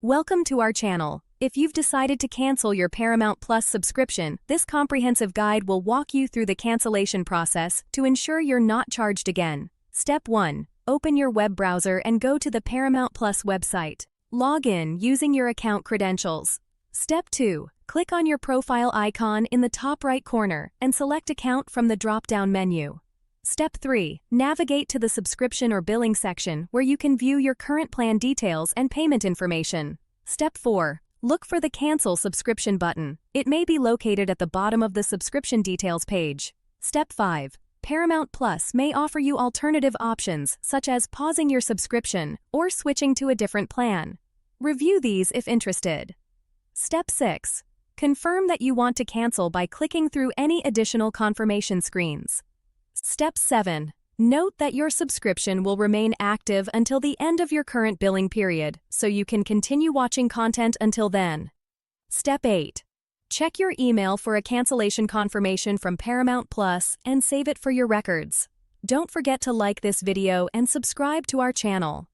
Welcome to our channel. If you've decided to cancel your Paramount Plus subscription, this comprehensive guide will walk you through the cancellation process to ensure you're not charged again. Step 1. Open your web browser and go to the Paramount Plus website. Log in using your account credentials. Step 2. Click on your profile icon in the top right corner and select Account from the drop-down menu. Step 3. Navigate to the subscription or billing section where you can view your current plan details and payment information. Step 4. Look for the Cancel Subscription button. It may be located at the bottom of the subscription details page. Step 5. Paramount Plus may offer you alternative options such as pausing your subscription or switching to a different plan. Review these if interested. Step 6. Confirm that you want to cancel by clicking through any additional confirmation screens. Step 7. Note that your subscription will remain active until the end of your current billing period, so you can continue watching content until then. Step 8. Check your email for a cancellation confirmation from Paramount Plus and save it for your records. Don't forget to like this video and subscribe to our channel.